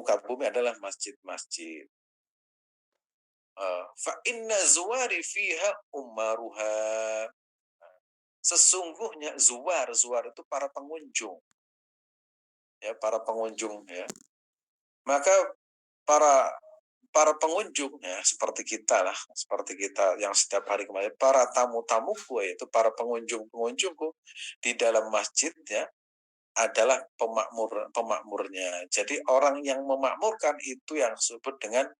muka bumi adalah masjid-masjid. Fa inna zuwari fiha ummaruha. Sesungguhnya zuwar itu para pengunjung. Ya, para pengunjung ya. Maka para para pengunjung ya seperti kita yang setiap hari kemarin, para tamu-tamuku yaitu para pengunjungku di dalam masjid ya adalah pemakmurnya. Jadi orang yang memakmurkan itu yang disebut dengan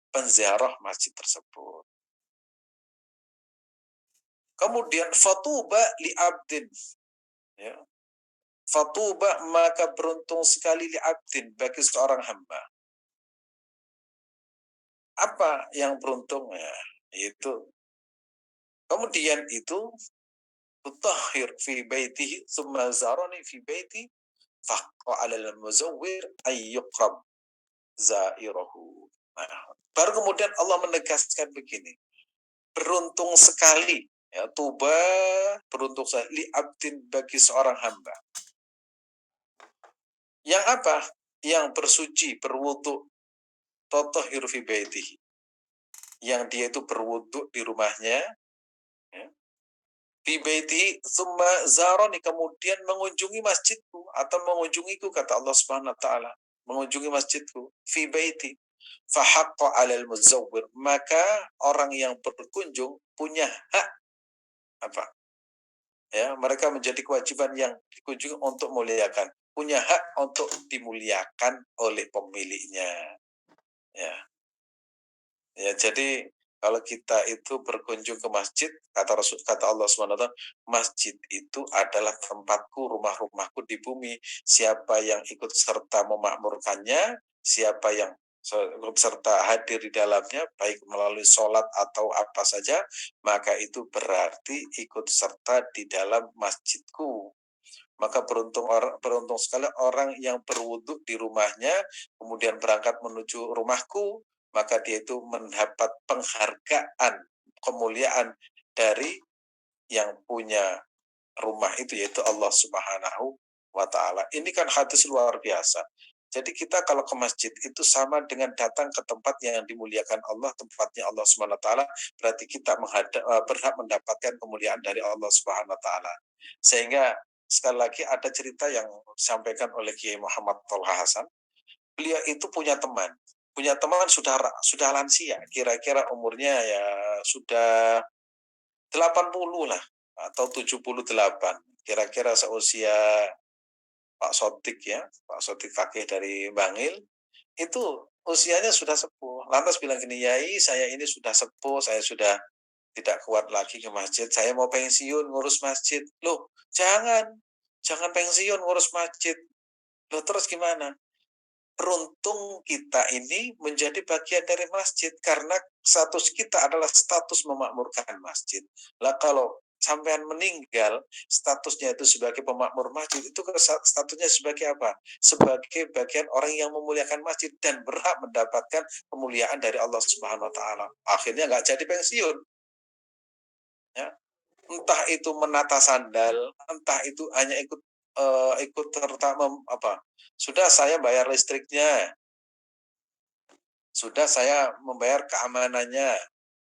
penziarah masjid tersebut. Kemudian fatuba li abdin ya. Fatuba maka beruntung sekali li abdin bagi seorang hamba. Apa yang beruntung ya? Itu kemudian itu tutahhir fi baitihi thumma zarani fi baiti faqqa 'ala al-muzawwir ay yuqrab zairahu. Nah, baru kemudian Allah menegaskan begini. Beruntung sekali ya tuba beruntung sekali li abdin bagi seorang hamba. Yang apa? Yang bersuci, berwudu, tatahhir fi baitihi. Yang dia itu berwudu di rumahnya ya. Fi baiti tsumma zarani kemudian mengunjungi masjidku atau mengunjungiku kata Allah Subhanahu wa taala, mengunjungi masjidku fi baiti fa haqqa 'alal muzawwir maka orang yang berkunjung punya hak apa? Ya, mereka menjadi kewajiban yang dikunjungi untuk muliakan, punya hak untuk dimuliakan oleh pemiliknya. Ya. Ya, jadi kalau kita itu berkunjung ke masjid, kata Allah SWT, masjid itu adalah tempatku, rumahku di bumi. Siapa yang ikut serta memakmurkannya, siapa yang ikut serta hadir di dalamnya, baik melalui sholat atau apa saja, maka itu berarti ikut serta di dalam masjidku. Maka beruntung sekali orang yang berwudu di rumahnya, kemudian berangkat menuju rumahku, maka dia itu mendapat penghargaan, kemuliaan dari yang punya rumah itu, yaitu Allah Subhanahu wa taala. Ini kan hadis luar biasa. Jadi kita kalau ke masjid itu sama dengan datang ke tempat yang dimuliakan Allah, tempatnya Allah Subhanahu wa taala, berarti kita berhak mendapatkan kemuliaan dari Allah Subhanahu wa taala. Sehingga sekali lagi ada cerita yang disampaikan oleh Kiai Muhammad Tolha Hasan. Beliau itu punya teman sudah lansia, kira-kira umurnya ya sudah 80 lah atau 78, kira-kira seusia Pak Sotik ya, Pak Sotik Fakih dari Bangil, itu usianya sudah sepuh. Lantas bilang gini, Yai saya ini sudah sepuh, saya sudah tidak kuat lagi ke masjid, saya mau pensiun ngurus masjid. Loh, jangan pensiun ngurus masjid. Loh, terus gimana? Beruntung kita ini menjadi bagian dari masjid karena status kita adalah status memakmurkan masjid. Lah kalau sampean meninggal, statusnya itu sebagai pemakmur masjid, itu statusnya sebagai apa? Sebagai bagian orang yang memuliakan masjid dan berhak mendapatkan kemuliaan dari Allah Subhanahu wa taala. Akhirnya nggak jadi pensiun. Ya. Entah itu menata sandal, entah itu hanya ikut serta sudah saya bayar listriknya, sudah saya membayar keamanannya,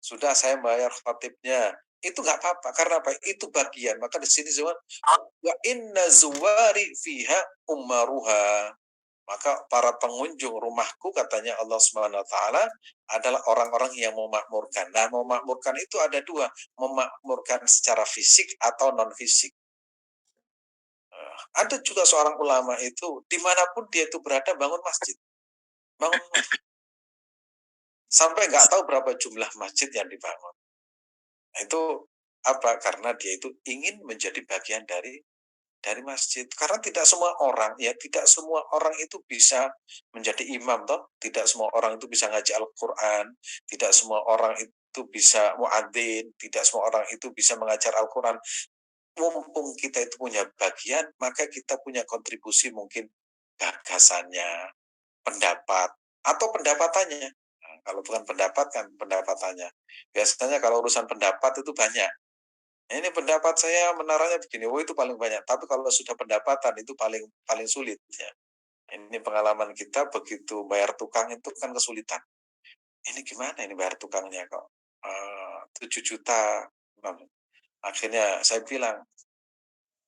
sudah saya bayar khatibnya, itu nggak apa-apa karena apa? Itu bagian. Maka di sini semua wa inna zuwari fiha ummaruha. Maka para pengunjung rumahku katanya Allah Subhanahu wa taala adalah orang-orang yang memakmurkan. Nah, memakmurkan itu ada dua, memakmurkan secara fisik atau non fisik. Ada juga seorang ulama itu dimanapun dia itu berada bangun masjid, bangun masjid. Sampai nggak tahu berapa jumlah masjid yang dibangun. Nah, itu apa? Karena dia itu ingin menjadi bagian dari masjid. Karena tidak semua orang itu bisa menjadi imam toh, tidak semua orang itu bisa ngaji Al-Qur'an, tidak semua orang itu bisa muadzin, tidak semua orang itu bisa mengajar Al-Qur'an. Mumpung kita itu punya bagian, maka kita punya kontribusi mungkin gagasannya, pendapat atau pendapatannya. Nah, kalau bukan pendapat kan pendapatannya. Biasanya kalau urusan pendapat itu banyak. Ini pendapat saya menaranya begini, oh itu paling banyak. Tapi kalau sudah pendapatan itu paling sulit ya. Ini pengalaman kita begitu bayar tukang itu kan kesulitan. Ini gimana ini bayar tukangnya kok 7 juta. Akhirnya saya bilang,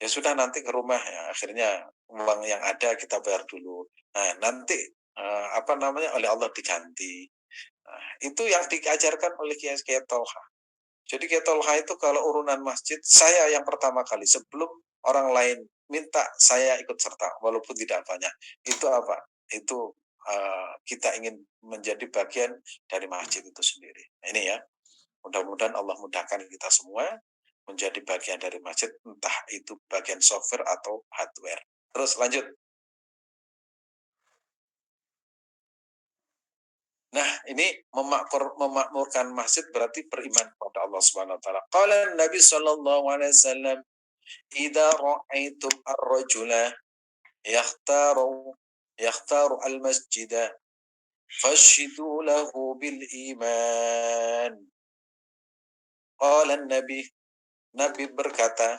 ya sudah nanti ke rumah ya. Akhirnya uang yang ada kita bayar dulu. Nah, nanti oleh Allah diganti. Nah, itu yang diajarkan oleh Kiai Kiai Tolha. Jadi Kiai Tolha itu kalau urunan masjid, saya yang pertama kali sebelum orang lain minta saya ikut serta, walaupun tidak banyak. Itu apa? Itu kita ingin menjadi bagian dari masjid itu sendiri. Ini ya, mudah-mudahan Allah mudahkan kita semua menjadi bagian dari masjid, entah itu bagian software atau hardware. Terus lanjut. Nah, ini memakmurkan masjid berarti beriman kepada Allah Subhanahu wa taala. Qala Nabi sallallahu alaihi wasallam, "Idza ra'aitum ar-rajula yakhtaru yakhtaru al-masjida fashhidu lahu bil iman." Qala Nabi, Nabi berkata,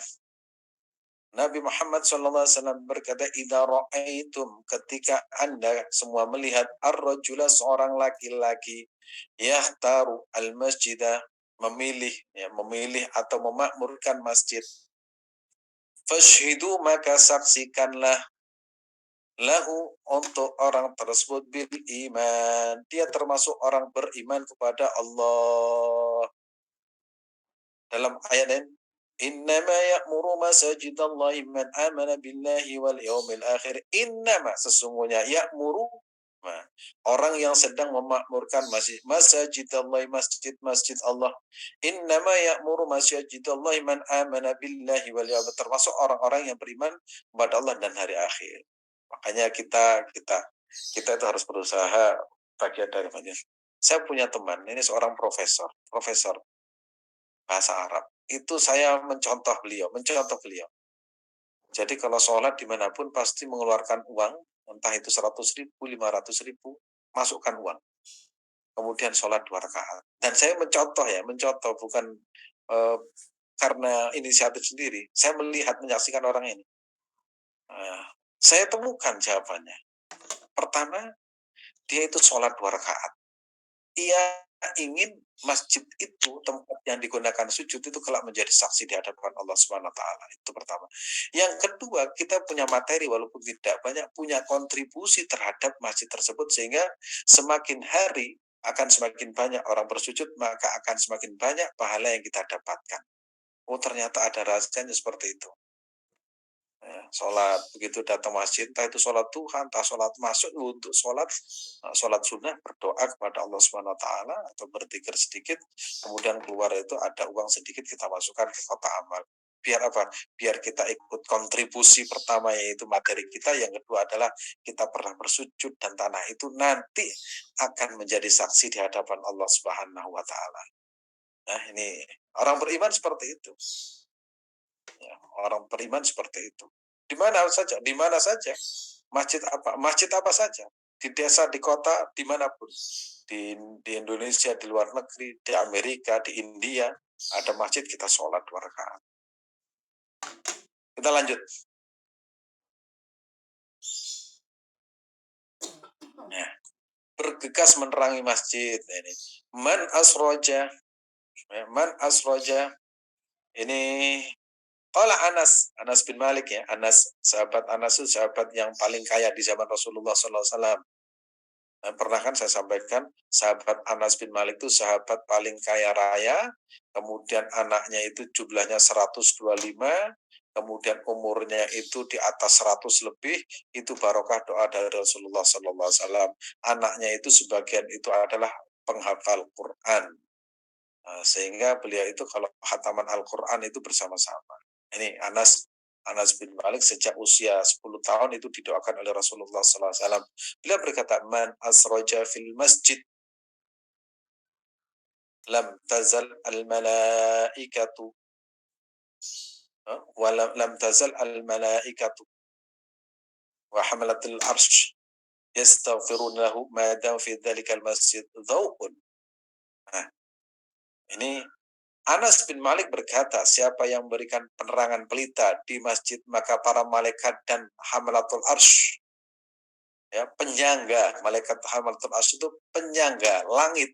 Nabi Muhammad SAW berkata, "Idza ra'aitum," ketika Anda semua melihat ar-rajula seorang laki-laki yahtaru al-masjidah, memilih atau memakmurkan masjid. Fashhidu, maka saksikanlah lahu untuk orang tersebut bil iman. Dia termasuk orang beriman kepada Allah. Dalam ayat ini, innama ya'muru masajidallahi man amana billahi wal yawmil akhir. Innama, sesungguhnya, ya'muru, orang yang sedang memakmurkan masajidallahi, masjid-masjid Allah. Innama ya'muru masajidallahi man amana billahi wal yawmil, termasuk orang-orang yang beriman kepada Allah dan hari akhir. Makanya kita itu harus berusaha bagian dari majlis. Saya punya teman, ini seorang profesor bahasa Arab. Itu saya mencontoh beliau. Jadi kalau sholat dimanapun pasti mengeluarkan uang, entah itu 100.000, 500.000, masukkan uang. Kemudian sholat 2 rakaat. Dan saya mencontoh bukan karena inisiatif sendiri. Saya menyaksikan orang ini. Saya temukan jawabannya. Pertama, dia itu sholat 2 rakaat. Ia ingin masjid itu, tempat yang digunakan sujud itu kelak menjadi saksi di hadapan Allah Subhanahu wa taala. Itu pertama. Yang kedua, kita punya materi walaupun tidak banyak, punya kontribusi terhadap masjid tersebut, sehingga semakin hari akan semakin banyak orang bersujud, maka akan semakin banyak pahala yang kita dapatkan. Oh, ternyata ada rahasianya seperti itu. Ya, sholat, begitu datang masjid, entah itu sholat Tuhan, entah sholat masuk untuk sholat sunnah, berdoa kepada Allah Subhanahu wa taala atau berzikir sedikit, kemudian keluar itu ada uang sedikit kita masukkan ke kotak amal. Biar apa? Biar kita ikut kontribusi pertama, yaitu materi kita, yang kedua adalah kita pernah bersujud dan tanah itu nanti akan menjadi saksi di hadapan Allah Subhanahu wa taala. Nah, ini orang beriman seperti itu. Ya, orang beriman seperti itu. Di mana saja. Masjid apa saja. Di desa, di kota, dimanapun. Di Indonesia, di luar negeri, di Amerika, di India, ada masjid, kita sholat 2 rakaat. Kita lanjut. Ya. Bergegas menerangi masjid ini. Man asroja, ini Qala Anas bin Malik, ya. Sahabat Anas itu sahabat yang paling kaya di zaman Rasulullah SAW. Pernah kan saya sampaikan, sahabat Anas bin Malik itu sahabat paling kaya raya, kemudian anaknya itu jumlahnya 125, kemudian umurnya itu di atas 100 lebih, itu barokah doa dari Rasulullah SAW. Anaknya itu sebagian itu adalah penghafal Quran. Sehingga beliau itu kalau khataman Al-Quran itu bersama-sama. Ini Anas bin Malik sejak usia 10 tahun itu didoakan oleh Rasulullah SAW. Beliau berkata, man asroja fil masjid lam tazal al-malaikatu lam tazal al-malaikatu wa hamalatul arsh yastaghfirun lahu ma dam fi dhalikal masjid dhauqun. Nah, ini Anas bin Malik berkata, siapa yang memberikan penerangan pelita di masjid, maka para malaikat dan hamalatul arsh ya, penyangga. Malaikat Hamalatul Arsy itu penyangga langit,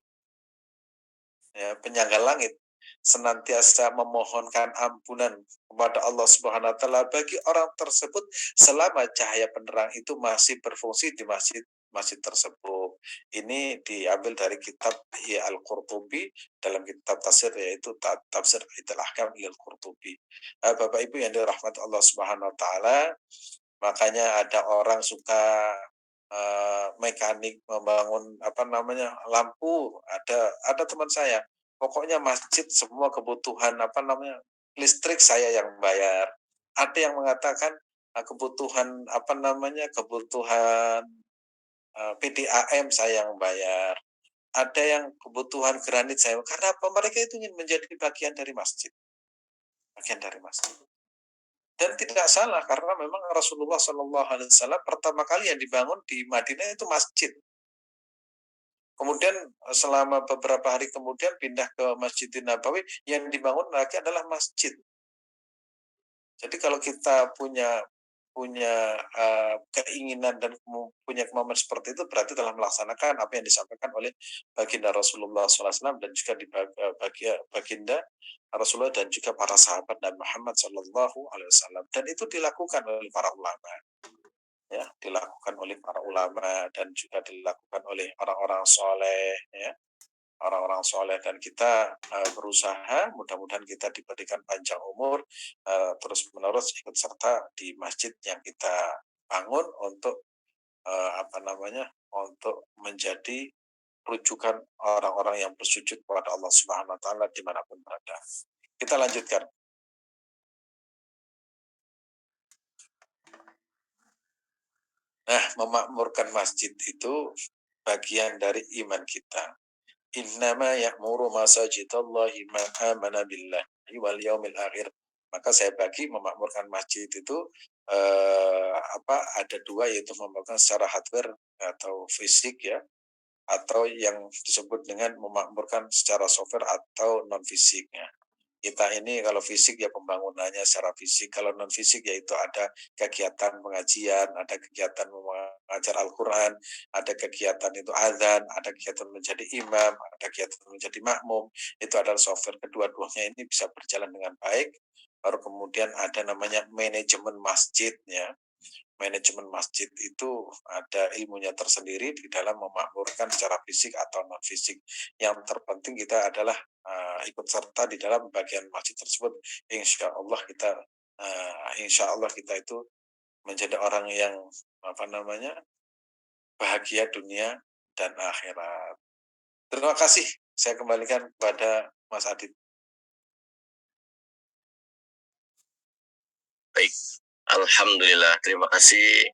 ya, penyangga langit, senantiasa memohonkan ampunan kepada Allah Subhanahu wa taala bagi orang tersebut selama cahaya penerang itu masih berfungsi di masjid tersebut. Ini diambil dari kitab ya Al-Qurtubi dalam kitab tafsir, yaitu tafsir Idul Ahkam Al-Qurtubi. Bapak Ibu yang dirahmati Allah Subhanahu wa taala, makanya ada orang suka mekanik membangun lampu. Ada teman saya, pokoknya masjid semua kebutuhan listrik saya yang bayar. Ada yang mengatakan kebutuhan kebutuhan PDAM saya yang bayar. Ada yang kebutuhan granit saya, karena apa? Mereka itu ingin menjadi bagian dari masjid, bagian dari masjid. Dan tidak salah, karena memang Rasulullah Shallallahu Alaihi Wasallam pertama kali yang dibangun di Madinah itu masjid. Kemudian selama beberapa hari kemudian pindah ke Masjidin Nabawi, yang dibangun lagi adalah masjid. Jadi kalau kita punya keinginan dan punya kemampuan seperti itu, berarti telah melaksanakan apa yang disampaikan oleh baginda Rasulullah SAW dan juga di baginda Rasulullah dan juga para sahabat dan Muhammad Shallallahu Alaihi Wasallam. Dan itu dilakukan oleh para ulama, ya, dilakukan oleh para ulama dan juga dilakukan oleh orang-orang soleh, ya, orang-orang soleh. Dan kita berusaha, mudah-mudahan kita diberikan panjang umur, terus menerus ikut serta di masjid yang kita bangun untuk untuk menjadi rujukan orang-orang yang bersujud kepada Allah Subhanahu Wa Taala dimanapun berada. Kita lanjutkan. Nah, memakmurkan masjid itu bagian dari iman kita. Innama ya'muru masajidallahi man amana billahi wal yaumil akhir. Maka saya bagi memakmurkan masjid itu ada dua, yaitu memakmurkan secara hardware atau fisik, ya, atau yang disebut dengan memakmurkan secara software atau non fisiknya. Kita ini kalau fisik ya pembangunannya secara fisik, kalau non fisik yaitu ada kegiatan pengajian, ada kegiatan mengajar Al-Quran, ada kegiatan itu azan, ada kegiatan menjadi imam, ada kegiatan menjadi makmum. Itu adalah software. Kedua-duanya ini bisa berjalan dengan baik. Baru kemudian ada namanya manajemen masjidnya. Manajemen masjid itu ada ilmunya tersendiri di dalam memakmurkan secara fisik atau non fisik. Yang terpenting kita adalah ikut serta di dalam bagian masjid tersebut. Insya Allah kita itu menjadi orang yang bahagia dunia dan akhirat. Terima kasih. Saya kembalikan kepada Mas Adit. Baik, alhamdulillah, terima kasih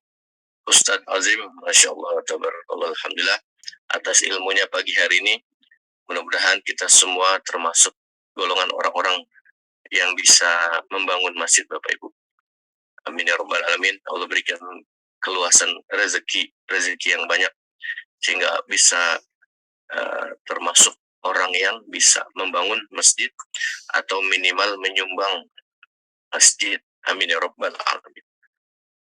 Ustadz Azim, Masya Allah, tabarakallah, alhamdulillah atas ilmunya pagi hari ini. Mudah-mudahan kita semua termasuk golongan orang-orang yang bisa membangun masjid, Bapak Ibu. Amin ya rabbal alamin. Allah berikan keluasan rezeki yang banyak sehingga bisa termasuk orang yang bisa membangun masjid atau minimal menyumbang masjid. Amin ya rabbal alamin.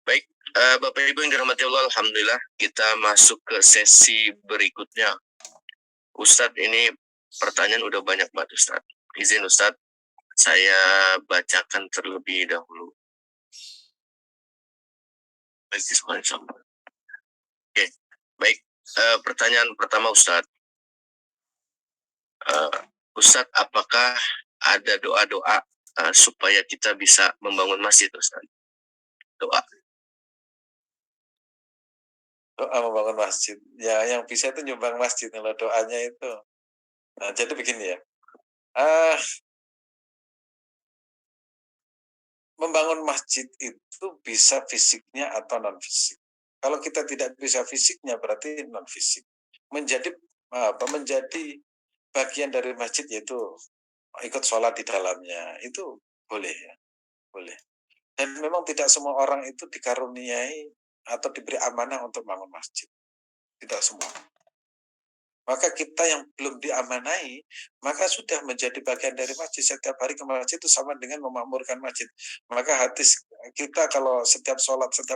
Baik, Bapak Ibu yang dirahmati Allah, alhamdulillah kita masuk ke sesi berikutnya. Ustadz, ini pertanyaan udah banyak banget Ustadz. Izin Ustadz, saya bacakan terlebih dahulu. Oke, baik. Pertanyaan pertama Ustadz. Ustadz, apakah ada doa-doa supaya kita bisa membangun masjid Ustadz? Doa Membangun masjid. Ya, yang bisa itu nyumbang masjid kalau doanya itu. Nah, jadi begini ya. Membangun masjid itu bisa fisiknya atau non fisik. Kalau kita tidak bisa fisiknya berarti non fisik. Menjadi bagian dari masjid, yaitu ikut sholat di dalamnya, itu boleh, ya, boleh. Dan memang tidak semua orang itu dikaruniai atau diberi amanah untuk bangun masjid. Tidak semua. Maka kita yang belum diamanai, maka sudah menjadi bagian dari masjid. Setiap hari ke masjid itu sama dengan memakmurkan masjid. Maka hadis kita kalau setiap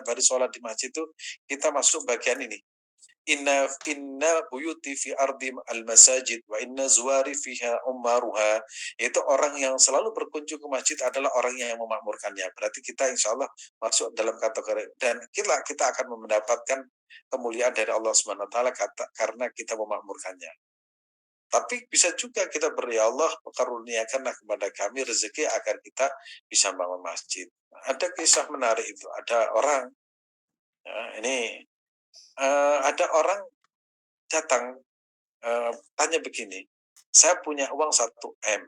hari sholat di masjid itu, kita masuk bagian ini. Inna buyuti fi ardi al-masajid wa inna zuwari fiha ummaruha. Itu orang yang selalu berkunjung ke masjid adalah orang yang memakmurkannya. Berarti kita insya Allah masuk dalam kategori, dan kita akan mendapatkan kemuliaan dari Allah Subhanahu wa taala karena kita memakmurkannya. Tapi bisa juga kita beri, ya Allah, karuniakanlah kepada kami rezeki agar kita bisa bangun masjid. Ada kisah menarik itu. Ada orang, ya, ini ada orang datang, tanya begini, saya punya uang 1 M,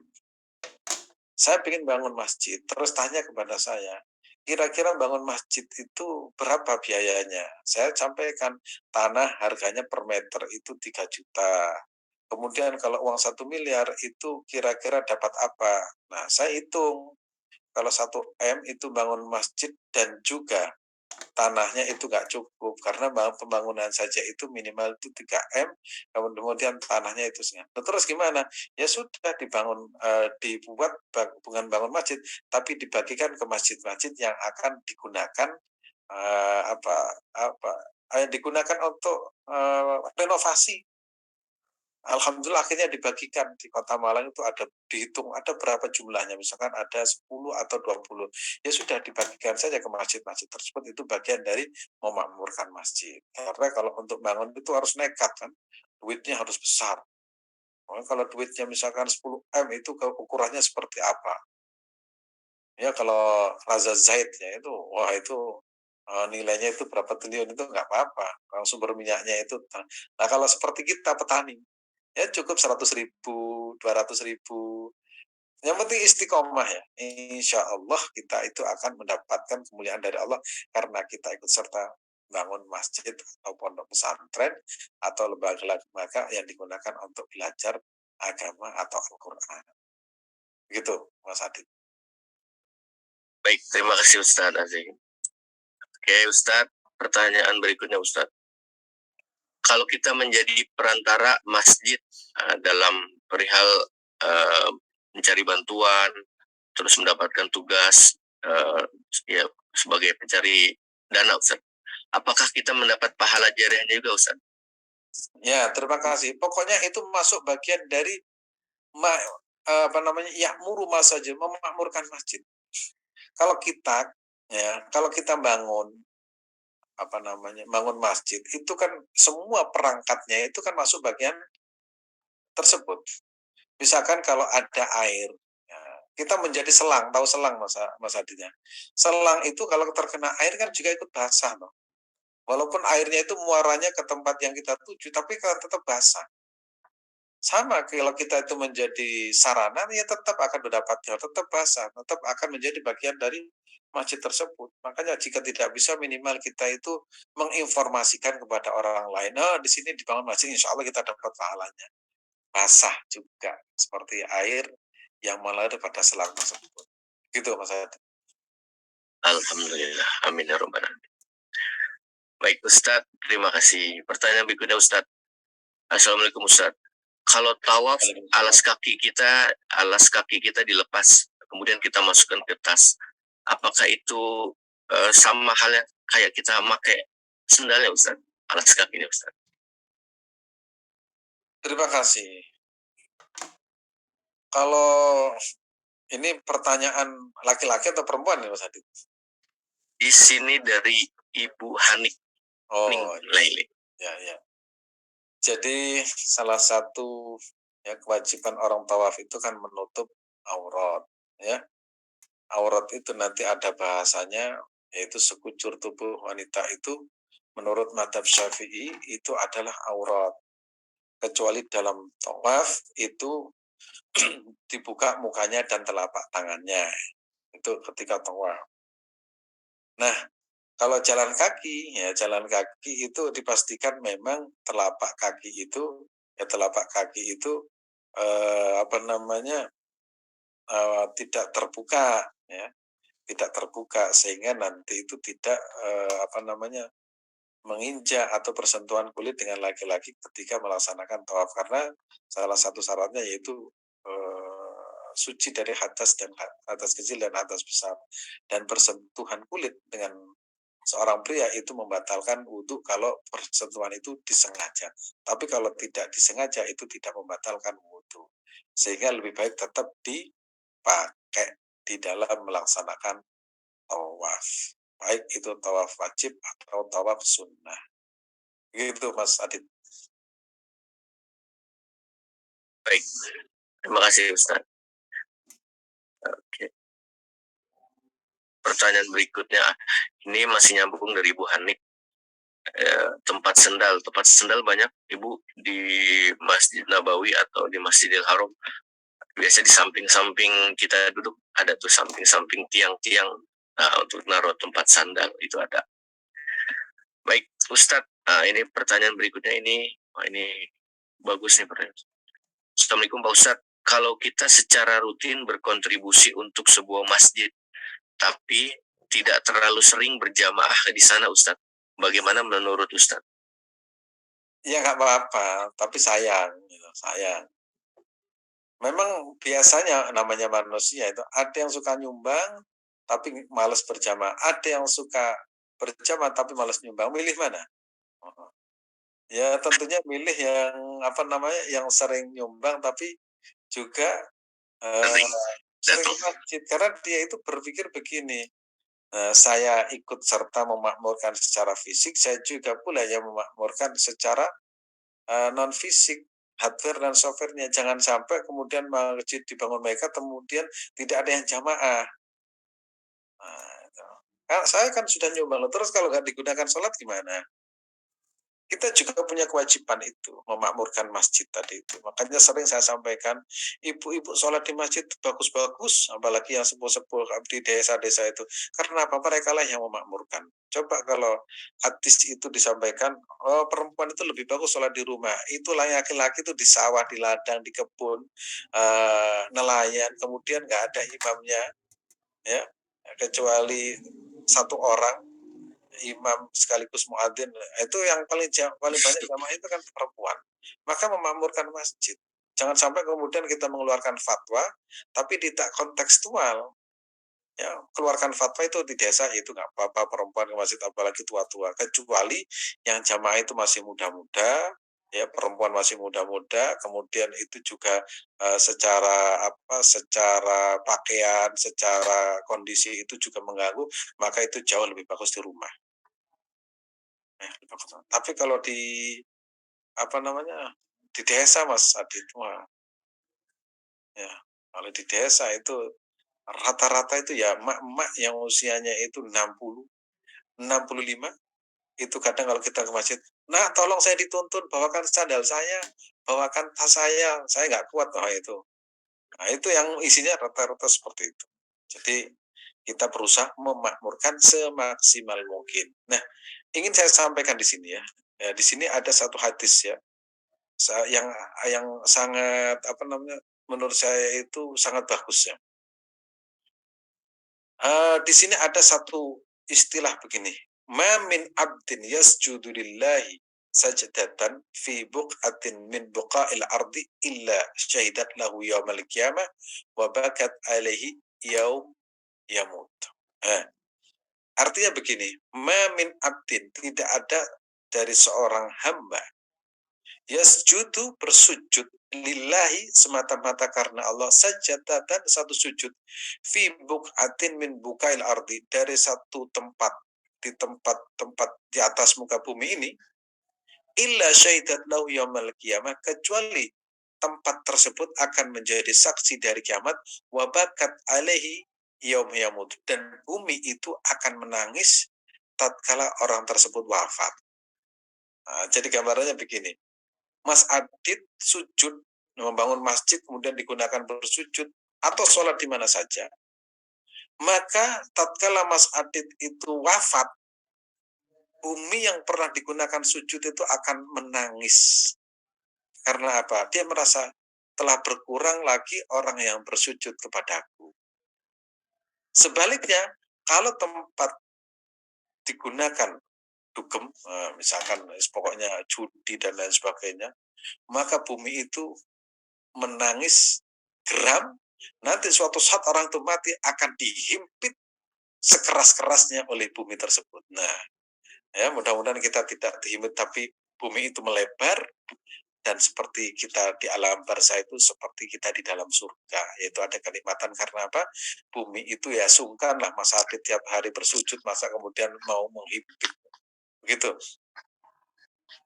saya ingin bangun masjid, terus tanya kepada saya, kira-kira bangun masjid itu berapa biayanya? Saya sampaikan, tanah harganya per meter itu 3 juta. Kemudian kalau uang 1 miliar itu kira-kira dapat apa? Nah, saya hitung, kalau 1 M itu bangun masjid dan juga tanahnya itu nggak cukup, karena pembangunan saja itu minimal itu 3 M, kemudian tanahnya itu sekian. Nah, terus gimana? Ya sudah dibuat bukan bangun masjid, tapi dibagikan ke masjid-masjid yang akan digunakan apa apa digunakan untuk renovasi. Alhamdulillah akhirnya dibagikan di Kota Malang itu, ada dihitung ada berapa jumlahnya, misalkan ada 10 atau 20. Ya sudah dibagikan saja ke masjid-masjid tersebut, itu bagian dari memakmurkan masjid. Karena kalau untuk bangun itu harus nekat kan, duitnya harus besar. Kalau duitnya misalkan 10 M itu ukurannya seperti apa? Ya kalau Raza Zaid ya itu, wah itu nilainya itu berapa triliun, itu nggak apa-apa. Kalau sumber minyaknya itu. Nah kalau seperti kita petani, ya cukup 100.000, 200.000. Yang penting istiqomah ya. Insya Allah kita itu akan mendapatkan kemuliaan dari Allah karena kita ikut serta bangun masjid atau pondok pesantren atau lembaga-lembaga yang digunakan untuk belajar agama atau Al-Quran. Begitu, Mas Adit. Baik, terima kasih Ustadz Azim. Oke Ustadz, pertanyaan berikutnya Ustadz. Kalau kita menjadi perantara masjid dalam perihal mencari bantuan, terus mendapatkan tugas ya sebagai pencari dana Ustaz. Apakah kita mendapat pahala jariahnya juga Ustaz? Ya, terima kasih. Pokoknya itu masuk bagian dari ya'muru masajid, memakmurkan masjid. Kalau kita bangun bangun masjid itu kan semua perangkatnya itu kan masuk bagian tersebut. Misalkan kalau ada air, ya, kita menjadi selang, tahu selang Mas Adinya. Selang itu kalau terkena air kan juga ikut basah loh. Walaupun airnya itu muaranya ke tempat yang kita tuju, tapi kan tetap basah. Sama kalau kita itu menjadi sarana, ya tetap akan mendapatkan, tetap basah, tetap akan menjadi bagian dari masjid tersebut. Makanya jika tidak bisa, minimal kita itu menginformasikan kepada orang lain, oh di sini dibangun masjid, insya Allah kita dapat pahalanya. Basah juga, seperti air yang mengalir pada selang tersebut. Gitu Mas Adi. Alhamdulillah, amin ya rabbal alamin. Baik Ustadz, terima kasih. Pertanyaan berikutnya Ustadz. Assalamualaikum Ustadz. Kalau tawaf alas kaki kita dilepas, kemudian kita masukkan ke tas, apakah itu sama halnya kayak kita pakai sendalnya Ustaz, alas kakinya Ustaz? Terima kasih. Kalau ini pertanyaan laki-laki atau perempuan nih Mas Adi? Di sini dari Ibu Hanik Laili. Ya. Jadi salah satu kewajiban orang tawaf itu kan menutup aurat, ya. Aurat itu nanti ada bahasanya, yaitu sekujur tubuh wanita itu menurut madzhab Syafi'i itu adalah aurat. Kecuali dalam tawaf itu dibuka mukanya dan telapak tangannya. Itu ketika tawaf. Nah, kalau jalan kaki itu dipastikan memang telapak kaki itu tidak terbuka, ya, tidak terbuka sehingga nanti itu tidak menginjak atau persentuhan kulit dengan laki-laki ketika melaksanakan tawaf, karena salah satu syaratnya yaitu suci dari hadas dan hadas kecil dan hadas besar, dan persentuhan kulit dengan seorang pria itu membatalkan wudhu kalau persentuhan itu disengaja, tapi kalau tidak disengaja itu tidak membatalkan wudhu, sehingga lebih baik tetap dipakai di dalam melaksanakan tawaf, baik itu tawaf wajib atau tawaf sunnah. Gitu Mas Adit. Baik, terima kasih Ustaz. Oke. Pertanyaan berikutnya, ini masih nyambung dari Ibu Hanik. Tempat sendal banyak Ibu di Masjid Nabawi atau di Masjidil Haram. Biasa di samping-samping kita duduk ada tuh samping-samping tiang-tiang. Nah, untuk naruh tempat sandal itu ada. Baik, Ustadz. Ini pertanyaan berikutnya ini bagus nih pertanyaan. Assalamualaikum Pak Ustadz. Kalau kita secara rutin berkontribusi untuk sebuah masjid, tapi tidak terlalu sering berjamaah di sana Ustadz, bagaimana menurut Ustadz? Ya nggak apa-apa, tapi sayang. Memang biasanya namanya manusia itu ada yang suka nyumbang tapi malas berjamaah, ada yang suka berjamaah tapi malas nyumbang. Milih mana? Ya tentunya milih yang yang sering nyumbang tapi juga sering ke masjid, karena dia itu berpikir begini, saya ikut serta memakmurkan secara fisik, saya juga pula yang memakmurkan secara non fisik, hardware dan softwarenya. Jangan sampai kemudian masjid dibangun mereka kemudian tidak ada yang jamaah. Saya kan sudah nyumbang, terus kalau nggak digunakan sholat gimana? Kita juga punya kewajiban itu, memakmurkan masjid tadi itu. Makanya sering saya sampaikan, ibu-ibu sholat di masjid bagus-bagus, apalagi yang sepuh-sepuh di desa-desa itu. Karena apa? Mereka lah yang memakmurkan. Coba kalau hadis itu disampaikan, oh perempuan itu lebih bagus sholat di rumah. Itulah laki-laki itu di sawah, di ladang, di kebun, nelayan, kemudian nggak ada imamnya, ya kecuali satu orang imam sekaligus muadzin, itu yang paling banyak jamaah itu kan perempuan, maka memakmurkan masjid. Jangan sampai kemudian kita mengeluarkan fatwa tapi tidak kontekstual, ya. Keluarkan fatwa itu di desa itu nggak apa-apa perempuan ke masjid, apalagi tua-tua, kecuali yang jamaah itu masih muda-muda, ya, perempuan masih muda-muda, kemudian itu juga secara pakaian, secara kondisi itu juga mengganggu, maka itu jauh lebih bagus di rumah. Tapi kalau di desa Mas Adit, ya kalau di desa itu rata-rata itu ya emak-emak yang usianya itu 65, itu kadang kalau kita ke masjid, nah tolong saya dituntun, bawakan sandal saya, bawakan tas saya nggak kuat. Itu. Nah itu yang isinya rata-rata seperti itu. Jadi kita berusaha memakmurkan semaksimal mungkin. Nah, ingin saya sampaikan di sini ya. Di sini ada satu hadis ya, yang sangat menurut saya itu sangat bagus ya. Di sini ada satu istilah begini, ma min abdin yasjudu lillahi sajdatan fi buq'atin min buqa'il ardi illa syahidat lahu yaumal qiyamah wa bakat alaihi yaum yamut. Artinya begini, ma min abdin, tidak ada dari seorang hamba yasjudu, bersujud, lillahi, semata-mata karena Allah, sajadatan, satu sujud, fi buk'atin min bukail ardi, dari satu tempat di atas muka bumi ini, illa syahidat lahu yaumal qiyamah, kecuali tempat tersebut akan menjadi saksi dari kiamat, wabakat alaihi yaum yamut, dan bumi itu akan menangis tatkala orang tersebut wafat. Jadi gambarannya begini, Mas Adit sujud membangun masjid kemudian digunakan bersujud atau sholat di mana saja, maka tatkala Mas Adit itu wafat, bumi yang pernah digunakan sujud itu akan menangis. Karena apa? Dia merasa telah berkurang lagi orang yang bersujud kepadaku. Sebaliknya, kalau tempat digunakan dugem, misalkan pokoknya judi dan lain sebagainya, maka bumi itu menangis geram, nanti suatu saat orang itu mati akan dihimpit sekeras-kerasnya oleh bumi tersebut. Nah, ya mudah-mudahan kita tidak dihimpit, tapi bumi itu melebar, dan seperti kita di alam barzah itu seperti kita di dalam surga, yaitu ada kenikmatan karena apa? Bumi itu ya sungkan lah, masa tiap hari bersujud, masa kemudian mau menghimpit. Begitu.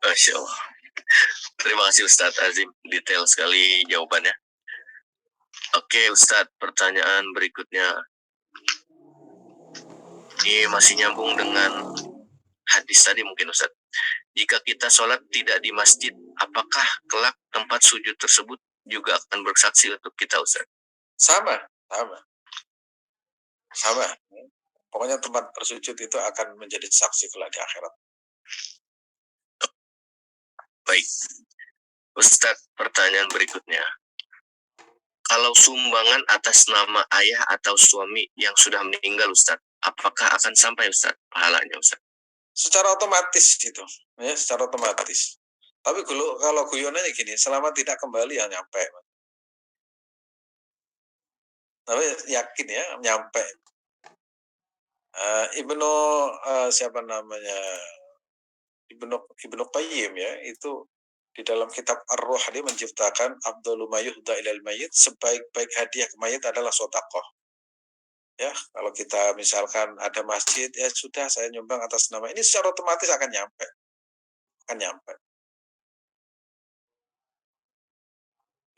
Masya Allah. Terima kasih Ustadz Azim, detail sekali jawabannya. Oke Ustadz, pertanyaan berikutnya. Ini masih nyambung dengan hadis tadi mungkin Ustadz. Jika kita sholat tidak di masjid, apakah kelak tempat sujud tersebut juga akan bersaksi untuk kita Ustadz? Sama. Pokoknya tempat bersujud itu akan menjadi saksi kelak di akhirat. Baik. Ustadz, pertanyaan berikutnya. Kalau sumbangan atas nama ayah atau suami yang sudah meninggal Ustadz, apakah akan sampai Ustadz pahalanya Ustadz? Secara otomatis gitu, ya, secara otomatis. Tapi kalau guyonannya gini, selama tidak kembali ya nyampe. Tapi yakin ya nyampe. Siapa namanya, Ibnu Qayyim ya, itu di dalam kitab Ar-Ruh dia menciptakan Abdul Mayyuhda ilal Mayyit, sebaik-baik hadiah ke mayit adalah sedekah. Ya, kalau kita misalkan ada masjid, ya sudah saya nyumbang atas nama ini, secara otomatis akan nyampe.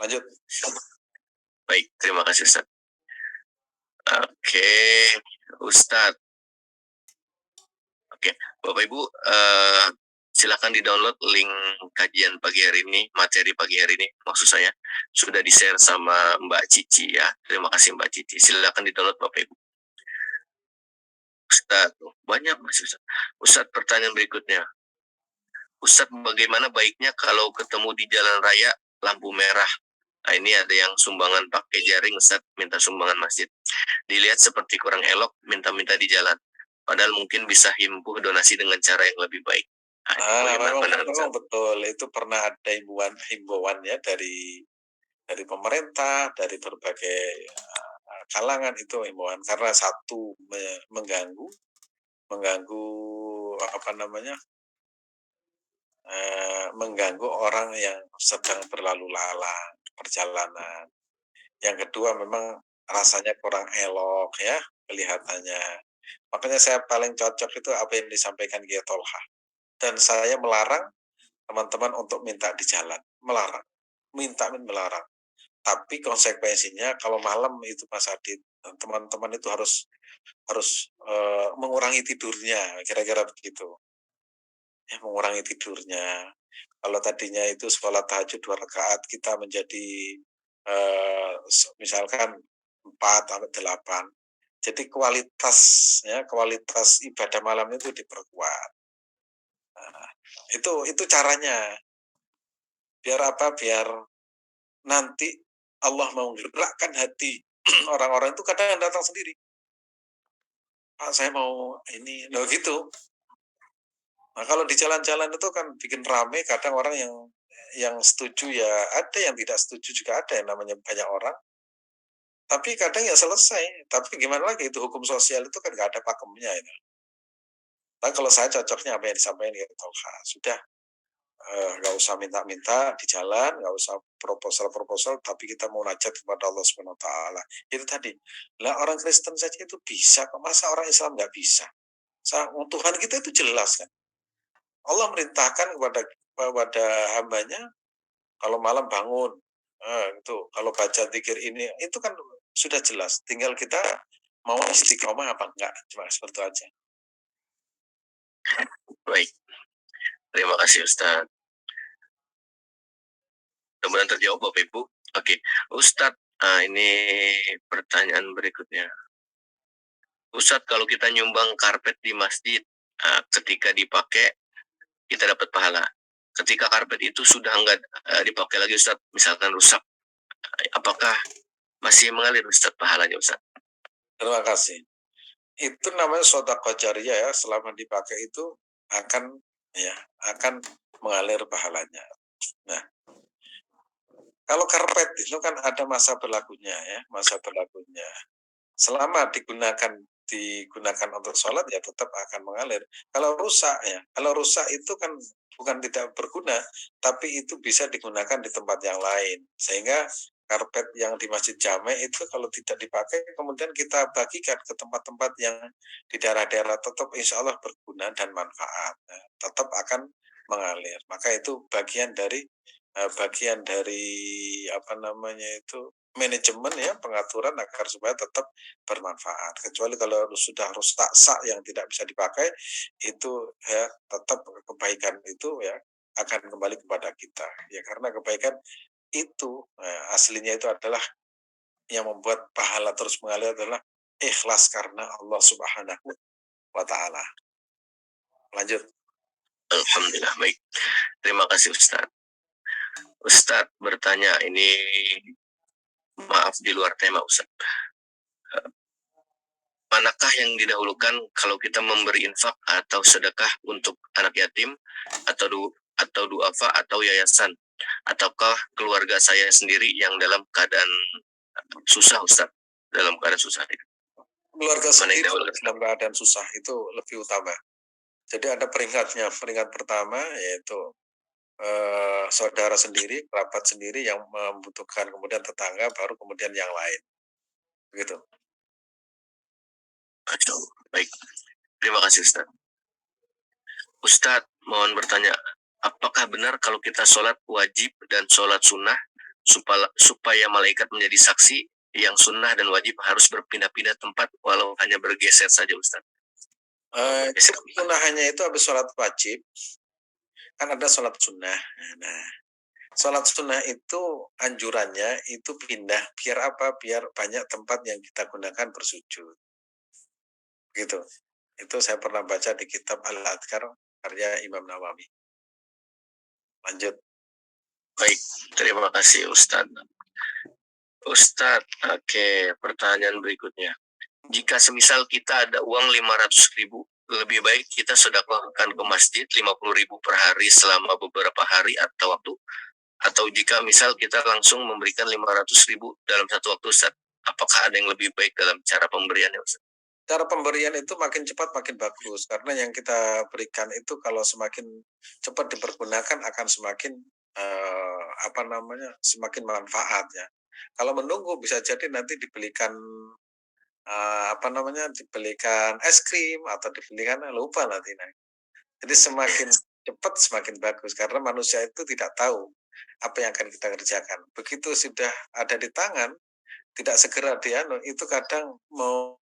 Lanjut. Baik, terima kasih Ustaz. Oke, Ustaz. Oke, Bapak Ibu, silakan di-download link kajian pagi hari ini, materi pagi hari ini, maksud saya sudah di-share sama Mbak Cici ya. Terima kasih Mbak Cici. Silakan di-download Bapak Ibu. Ustaz, banyak masih Ustaz. Ustaz, pertanyaan berikutnya. Ustaz, bagaimana baiknya kalau ketemu di jalan raya lampu merah? Nah, ini ada yang sumbangan pakai jaring, Ustaz, minta sumbangan masjid. Dilihat seperti kurang elok, minta-minta di jalan. Padahal mungkin bisa himpuh donasi dengan cara yang lebih baik. Memang betul, itu pernah ada himbauan ya dari pemerintah, dari berbagai kalangan, itu himbauan karena satu mengganggu apa namanya, mengganggu orang yang sedang berlalu lalang perjalanan. Yang kedua memang rasanya kurang elok ya kelihatannya. Makanya saya paling cocok itu apa yang disampaikan Kiai Tolha. Dan saya melarang teman-teman untuk minta di jalan, melarang, melarang. Tapi konsekuensinya kalau malam itu Mas Adit, teman-teman itu harus mengurangi tidurnya, kira-kira begitu. Ya, mengurangi tidurnya. Kalau tadinya itu sholat tahajud 2 rakaat, kita menjadi misalkan 4 sampai 8. Jadi kualitas ibadah malam itu diperkuat. Nah, itu caranya. Biar apa? Biar nanti Allah mau menggerakkan hati orang-orang itu kadang datang sendiri. Pak, saya mau ini, loh gitu. Nah, kalau di jalan-jalan itu kan bikin rame, kadang orang yang setuju ya ada, yang tidak setuju juga ada, yang namanya banyak orang. Tapi kadang ya selesai. Tapi gimana lagi, itu hukum sosial itu kan nggak ada pakemnya itu. Nah, kalau saya cocoknya apa yang disampaikan ya Tolha, sudah nggak usah minta-minta di jalan, nggak usah proposal, tapi kita mau munajat kepada Allah Subhanahu Wa Taala. Itu tadi, lah orang Kristen saja itu bisa, masa orang Islam nggak bisa? Tuhan kita itu jelas kan. Allah merintahkan kepada hambanya, kalau malam bangun, itu kalau baca zikir ini, itu kan sudah jelas. Tinggal kita mau istiqomah apa enggak, cuma seperti itu aja. Baik, terima kasih Ustaz. Mudah-mudahan terjawab Bapak Ibu. Oke, Ustaz, ini pertanyaan berikutnya. Ustaz, kalau kita nyumbang karpet di masjid, ketika dipakai kita dapat pahala. Ketika karpet itu sudah enggak dipakai lagi Ustaz, misalkan rusak, apakah masih mengalir Ustaz pahalanya Ustaz? Terima kasih. Itu namanya sedekah jariyah ya, selama dipakai itu akan mengalir pahalanya. Nah, kalau karpet itu kan ada masa berlakunya ya, masa berlakunya. Selama digunakan untuk sholat ya tetap akan mengalir. Kalau rusak itu kan bukan tidak berguna, tapi itu bisa digunakan di tempat yang lain. Sehingga karpet yang di Masjid Jame itu kalau tidak dipakai, kemudian kita bagikan ke tempat-tempat yang di daerah-daerah tetap insya Allah berguna dan manfaat. Nah, tetap akan mengalir. Maka itu bagian dari apa namanya itu manajemen ya, pengaturan agar supaya tetap bermanfaat. Kecuali kalau sudah rusak yang tidak bisa dipakai, itu ya tetap kebaikan itu ya akan kembali kepada kita. Ya karena kebaikan itu aslinya itu adalah yang membuat pahala terus mengalir adalah ikhlas karena Allah Subhanahu wa taala. Lanjut. Alhamdulillah, baik. Terima kasih Ustadz. Ustadz bertanya, ini maaf di luar tema Ustadz. Manakah yang didahulukan kalau kita memberi infak atau sedekah untuk anak yatim atau duafa atau yayasan, ataukah keluarga saya sendiri yang dalam keadaan susah Ustadz, dalam keadaan susah itu? Keluarga sendiri dalam keadaan susah itu lebih utama. Jadi ada peringkatnya. Peringkat pertama yaitu saudara sendiri, kerabat sendiri yang membutuhkan, kemudian tetangga, baru kemudian yang lain. Begitu. Baik, terima kasih Ustaz. Ustadz, mohon bertanya, apakah benar kalau kita sholat wajib dan sholat sunnah supaya malaikat menjadi saksi, yang sunnah dan wajib harus berpindah-pindah tempat walau hanya bergeser saja Ustadz? Sunnahnya itu habis sholat wajib, kan ada sholat sunnah. Nah, sholat sunnah itu anjurannya itu pindah, biar apa? Biar banyak tempat yang kita gunakan bersujud. Gitu. Itu saya pernah baca di kitab Al-Adhkar karya Imam Nawawi. Lanjut. Baik, terima kasih Ustadz. Ustadz, oke, pertanyaan berikutnya. Jika semisal kita ada uang 500.000, lebih baik kita sedekahkan ke masjid 50.000 per hari selama beberapa hari atau waktu, atau jika misal kita langsung memberikan 500.000 dalam satu waktu, Ustaz, apakah ada yang lebih baik dalam cara pemberiannya, Ustaz? Cara pemberian itu makin cepat makin bagus, karena yang kita berikan itu kalau semakin cepat dipergunakan akan semakin semakin manfaat ya. Kalau menunggu bisa jadi nanti dibelikan dibelikan es krim atau dibelikan lupa nanti. Jadi semakin cepat semakin bagus, karena manusia itu tidak tahu apa yang akan kita kerjakan. Begitu sudah ada di tangan, tidak segera itu kadang mau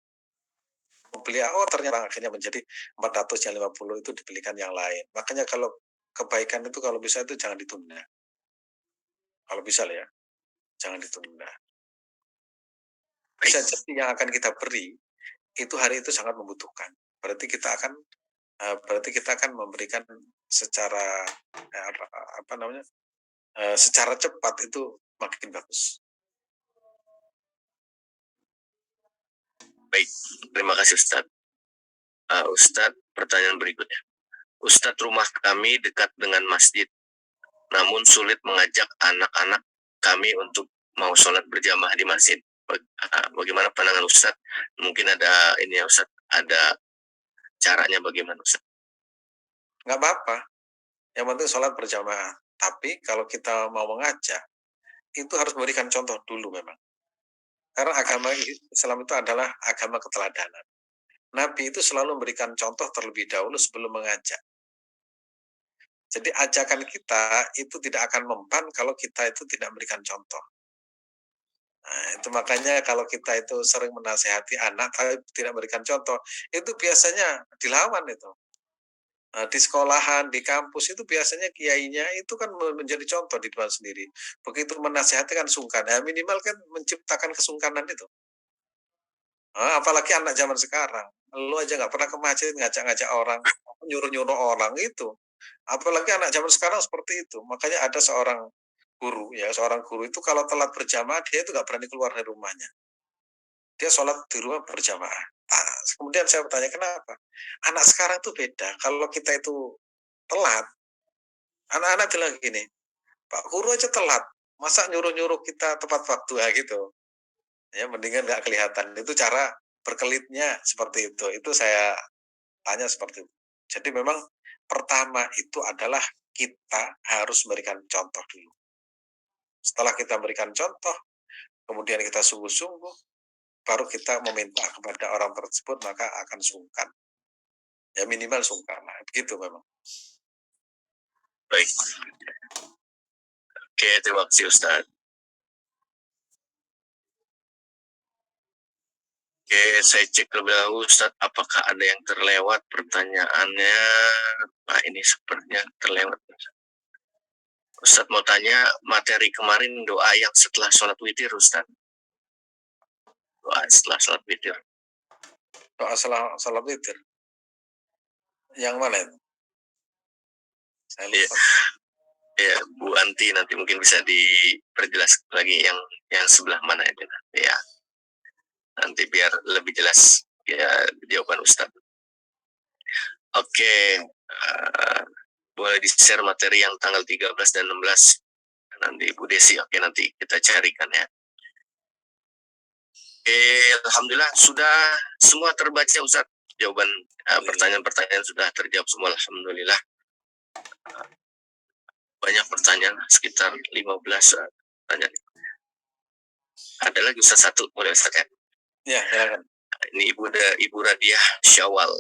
beli, ternyata akhirnya menjadi 400 yang 50 itu dibelikan yang lain. Makanya kalau kebaikan itu kalau bisa itu jangan ditunda. Kalau bisa ya, jangan ditunda. Bisa jadi yang akan kita beri itu hari itu sangat membutuhkan. Berarti kita akan memberikan secara secara cepat itu makin bagus. Baik, terima kasih Ustadz. Ustadz, pertanyaan berikutnya. Ustadz, rumah kami dekat dengan masjid, namun sulit mengajak anak-anak kami untuk mau sholat berjamaah di masjid. Bagaimana pandangan Ustadz? Mungkin ada ini ya Ustadz, ada caranya bagaimana Ustadz? Nggak apa-apa, yang penting sholat berjamaah. Tapi kalau kita mau mengajak, itu harus memberikan contoh dulu memang. Karena agama Islam itu adalah agama keteladanan. Nabi itu selalu memberikan contoh terlebih dahulu sebelum mengajak. Jadi ajakan kita itu tidak akan mempan kalau kita itu tidak memberikan contoh. Nah, itu makanya kalau kita itu sering menasehati anak tapi tidak memberikan contoh, itu biasanya dilawan itu. Nah, di sekolahan, di kampus itu biasanya kiainya itu kan menjadi contoh di depan sendiri. Begitu menasehati kan sungkan. Ya minimal kan menciptakan kesungkanan itu. Apalagi anak zaman sekarang. Lu aja nggak pernah ke masjid ngajak-ngajak orang, nyuruh-nyuruh orang itu. Apalagi anak zaman sekarang seperti itu. Makanya ada seorang guru itu kalau telat berjamaah dia itu nggak berani keluar dari rumahnya. dia sholat di rumah berjamaah. Kemudian saya bertanya, kenapa? Anak sekarang tuh beda. Kalau kita itu telat, anak-anak bilang gini, Pak Guru aja telat, masa nyuruh-nyuruh kita tepat waktu ya gitu. Ya mendingan nggak kelihatan. Itu cara berkelitnya seperti itu. Itu saya tanya seperti itu. Jadi memang pertama itu adalah kita harus memberikan contoh dulu. Setelah kita berikan contoh, kemudian kita sungguh-sungguh, baru kita meminta kepada orang tersebut, maka akan sungkan. Ya minimal sungkan lah, begitu memang. Baik. Oke, terima kasih Ustaz. Oke, saya cek terlebih dahulu Ustaz, apakah ada yang terlewat pertanyaannya? Nah, ini sepertinya terlewat. Ustaz mau tanya materi kemarin doa yang setelah sholat witir Ustaz. Doa setelah sholat witir. Doa sholat witir. Yang mana itu? Saya lupa. Ya, Bu Anti nanti mungkin bisa diperjelas lagi yang sebelah mana itu. Ya, nanti biar lebih jelas ya jawaban Ustaz. Oke, boleh di-share materi yang tanggal 13 dan 16 nanti Bu Desi. Oke, nanti kita carikan ya. Oke, alhamdulillah sudah semua terbaca Ustaz. Jawaban pertanyaan-pertanyaan sudah terjawab semua, alhamdulillah. Banyak pertanyaan, sekitar 15 pertanyaan. Ada lagi Ustaz satu, boleh Ustaz ya? Ya, silakan. Ini Ibu Radiah Syawal.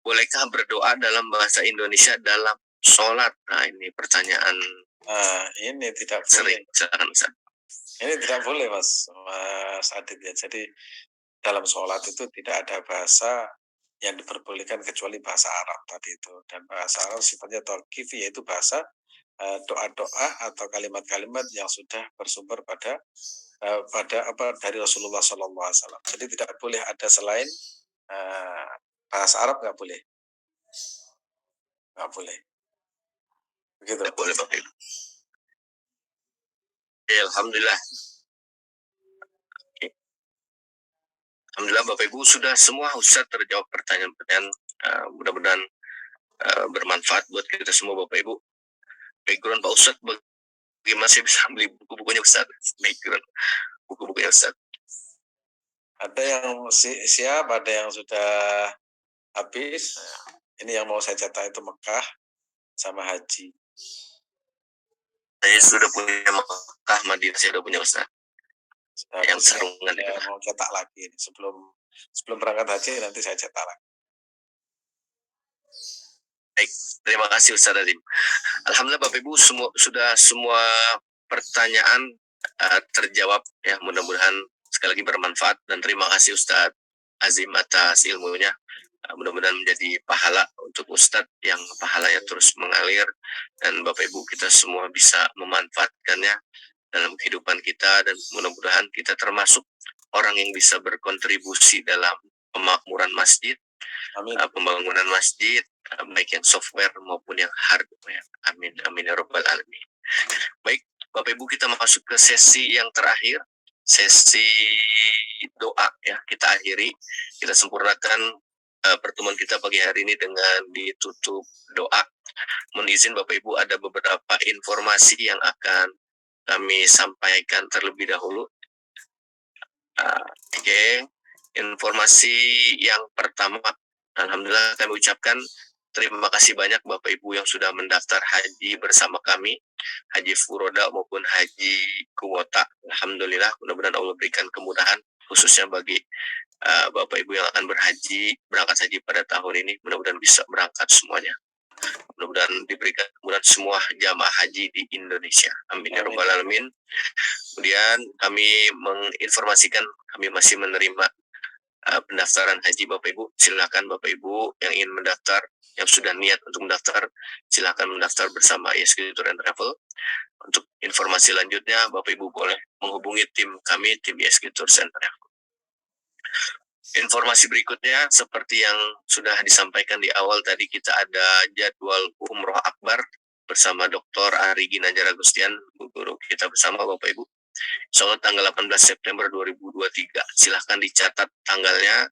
Bolehkah berdoa dalam bahasa Indonesia dalam sholat? Nah, ini pertanyaan. Ini tidak sering. boleh. Ini tidak boleh, Mas Adit ya. Jadi dalam sholat itu tidak ada bahasa yang diperbolehkan kecuali bahasa Arab tadi itu. Dan bahasa Arab sifatnya tauqif, yaitu bahasa doa-doa atau kalimat-kalimat yang sudah bersumber pada dari Rasulullah SAW. Jadi tidak boleh ada selain bahasa Arab, nggak boleh. Nggak boleh. Begitu. Nggak boleh Bapak Ibu. Ya, alhamdulillah. Alhamdulillah Bapak Ibu sudah semua Ustaz terjawab pertanyaan-pertanyaan. Mudah-mudahan bermanfaat buat kita semua Bapak Ibu. Background Pak Ustaz, bagaimana saya bisa beli buku-bukunya Ustaz? Background buku-bukunya Ustaz. Ada yang siap, ada yang sudah habis. Ini yang mau saya cetak itu Mekah sama Haji. Saya sudah punya Mekah, Madinah saya sudah punya Ustaz. Yang sarungan itu. Mau cetak lagi sebelum berangkat haji nanti saya cetak lagi. Baik, terima kasih Ustaz Azim. Alhamdulillah Bapak Ibu semua pertanyaan terjawab ya, mudah-mudahan sekali lagi bermanfaat dan terima kasih Ustaz Azim atas ilmunya. Mudah-mudahan menjadi pahala untuk Ustadz yang pahalanya terus mengalir dan Bapak Ibu kita semua bisa memanfaatkannya dalam kehidupan kita dan mudah-mudahan kita termasuk orang yang bisa berkontribusi dalam pemakmuran masjid, pembangunan masjid, baik yang software maupun yang hardware. Amin, amin ya rabbal alamin. Baik, Bapak Ibu kita masuk ke sesi yang terakhir, sesi doa ya. Kita akhiri, kita sempurnakan pertemuan kita pagi hari ini dengan ditutup doa. Mohon izin Bapak Ibu ada beberapa informasi yang akan kami sampaikan terlebih dahulu. Oke. Informasi yang pertama, alhamdulillah kami ucapkan terima kasih banyak Bapak Ibu yang sudah mendaftar haji bersama kami, haji furoda maupun haji kuwota. Alhamdulillah, mudah-mudahan Allah berikan kemudahan khususnya bagi Bapak Ibu yang akan berangkat haji pada tahun ini. Mudah-mudahan bisa berangkat semuanya. Mudah-mudahan diberikan kemudahan semua jamaah haji di Indonesia. Amin ya rabbal alamin. Kemudian kami menginformasikan kami masih menerima pendaftaran haji Bapak Ibu. Silakan Bapak Ibu yang ingin mendaftar, yang sudah niat untuk mendaftar, silakan mendaftar bersama ISG Tour and Travel. Untuk informasi lanjutnya Bapak Ibu boleh menghubungi tim kami, tim ISG Tour and Travel. Informasi berikutnya seperti yang sudah disampaikan di awal tadi, kita ada jadwal Umroh Akbar bersama Dr. Ari Ginanjar Agustian, guru kita bersama Bapak Ibu. Insya Allah tanggal 18 September 2023. Silahkan dicatat tanggalnya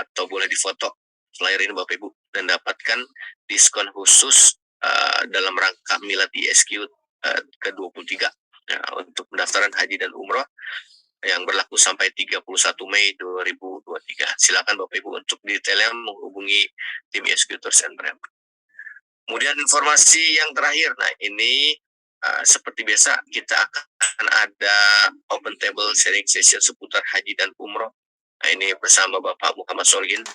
atau boleh difoto flyer ini Bapak Ibu dan dapatkan diskon khusus dalam rangka Milad ISQ ke-23 untuk pendaftaran haji dan umroh yang berlaku sampai 31 Mei 2023. Silakan Bapak Ibu untuk detailnya menghubungi tim ISQ Tours and Travel. Kemudian informasi yang terakhir, nah ini seperti biasa kita akan ada open table sharing session seputar haji dan umroh. Nah ini bersama Bapak Muhammad Solihin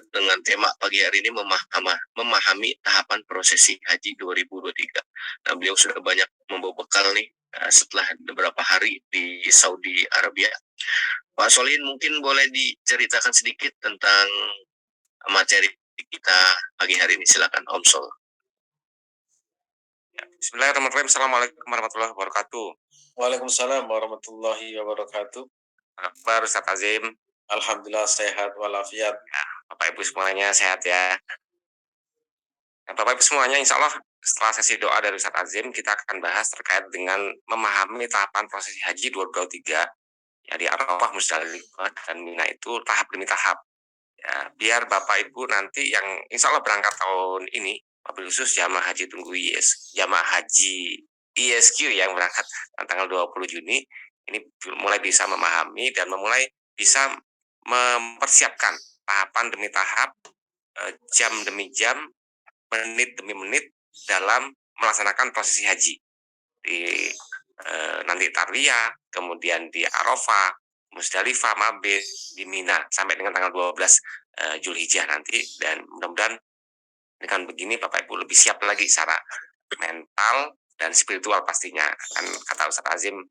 dengan tema pagi hari ini memahami tahapan prosesi haji 2023. Nah beliau sudah banyak membawa bekal nih setelah beberapa hari di Saudi Arabia. Pak Solihin mungkin boleh diceritakan sedikit tentang materi kita pagi hari ini, silakan Om Sol. Bismillahirrahmanirrahim. Assalamualaikum warahmatullahi wabarakatuh. Waalaikumsalam warahmatullahi wabarakatuh. Kabar Ustaz Azim? Alhamdulillah sehat walafiat. Ya, Bapak Ibu semuanya sehat ya. Nah, Bapak Ibu semuanya, insya Allah setelah sesi doa dari Ustaz Azim, kita akan bahas terkait dengan memahami tahapan prosesi haji 2023 ya di Arafah, Musdalifah, dan Mina itu tahap demi tahap. Ya, biar Bapak Ibu nanti yang insya Allah berangkat tahun ini, mobil khusus jamaah haji jamaah haji ISQ yang berangkat tanggal 20 Juni ini mulai bisa memahami dan memulai bisa mempersiapkan tahapan demi tahap, jam demi jam, menit demi menit dalam melaksanakan prosesi haji di nanti Tarwiyah, kemudian di Arafah, Musdalifah, Mabit, di Mina sampai dengan tanggal 12 Zulhijjah nanti. Dan mudah-mudahan dengan begini Bapak Ibu lebih siap lagi secara mental dan spiritual pastinya. Kan kata Ustaz Azim,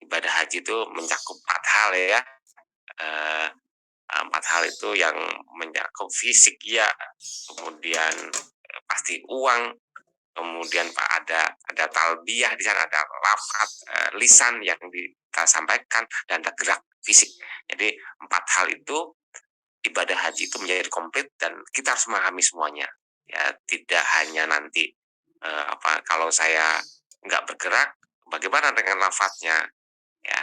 ibadah haji itu mencakup 4 hal ya. 4 hal itu yang mencakup fisik ya, kemudian pasti uang, kemudian Pak ada talbiyah di sana, ada lafaz lisan yang kita sampaikan, dan ada gerak fisik. Jadi 4 hal itu ibadah haji itu menjadi komplit dan kita harus memahami semuanya. Ya, tidak hanya nanti kalau saya nggak bergerak, bagaimana dengan lafaznya? Ya,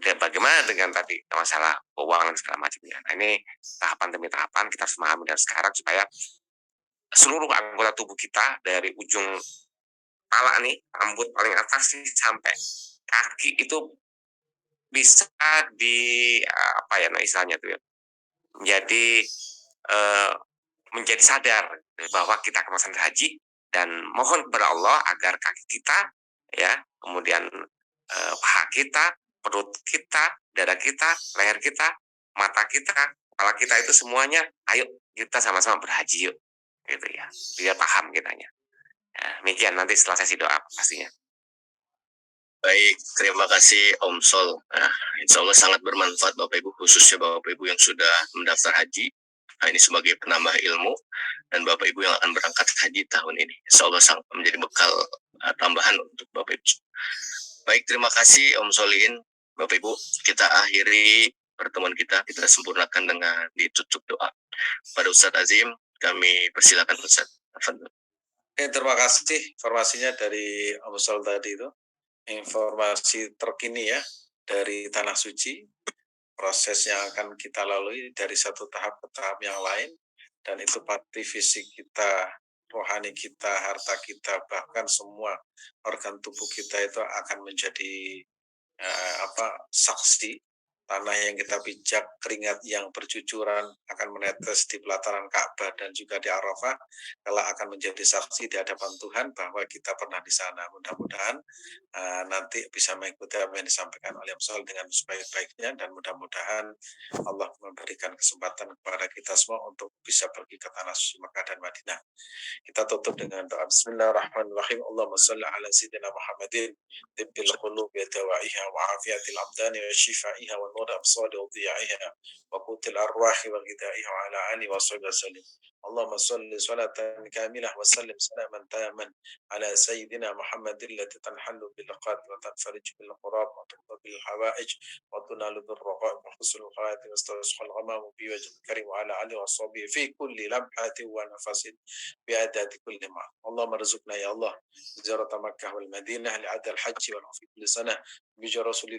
dan bagaimana dengan tadi masalah keuangan segala macamnya. Nah, ini tahapan demi tahapan kita harus memahami dari sekarang supaya seluruh anggota tubuh kita dari ujung kepala nih, rambut paling atas nih sampai kaki itu bisa istilahnya tuh ya, menjadi sadar bahwa kita akan melaksanakan haji, dan mohon kepada Allah agar kaki kita ya, kemudian paha kita, perut kita, dada kita, leher kita, mata kita, kepala kita itu semuanya, ayo kita sama-sama berhaji yuk, gitu ya, biar paham kitanya. Demikian nanti setelah sesi doa pastinya. Baik, terima kasih Om Sol. Nah, insya Allah sangat bermanfaat Bapak Ibu, khususnya Bapak Ibu yang sudah mendaftar haji. Nah, ini sebagai penambah ilmu, dan Bapak Ibu yang akan berangkat haji tahun ini. Insya Allah sangat menjadi bekal tambahan untuk Bapak Ibu. Baik, terima kasih Om Solihin. Bapak Ibu, kita akhiri pertemuan kita sempurnakan dengan ditutup doa. Pada Ustadz Azim, kami persilakan Ustadz. Terima kasih informasinya dari Om Sol tadi itu. Informasi terkini ya dari Tanah Suci, proses yang akan kita lalui dari satu tahap ke tahap yang lain, dan itu pasti fisik kita, rohani kita, harta kita, bahkan semua organ tubuh kita itu akan menjadi saksi. Tanah yang kita pijak, keringat yang bercucuran akan menetes di pelataran Ka'bah dan juga di Arafah, kalau akan menjadi saksi di hadapan Tuhan bahwa kita pernah di sana. Mudah-mudahan nanti bisa mengikuti apa yang disampaikan oleh Amsal dengan sebaik-baiknya, dan mudah-mudahan Allah memberikan kesempatan kepada kita semua untuk bisa pergi ke tanah suci Mekah dan Madinah. Kita tutup dengan doa. Bismillahirrahmanirrahim. Allahumma salli ala sayyidina Muhammadin tibbil qulubi dawa'iha wa afiyatil abdani wa shifaiha wa ونور أبصار وضياعها وقوت الأرواح وغذائها وعلى آله وصحبه وسلم. اللهم صل صلاة كاملة وسلم سلاما تاما على سيدنا محمد التي تنحل باللقاء وتنفرج بالقراب وتقضى بالحوائج وتنال بالرغائب وحسن الغاية واستسقى الغمام بوجه الكريم وعلى آله وصحبه في كل لمحة ونفس بأعداد كل ما. اللهم ارزقنا يا الله زيارة مكة والمدينة لأداء الحج والعمرة في كل سنة بجاه رسول الله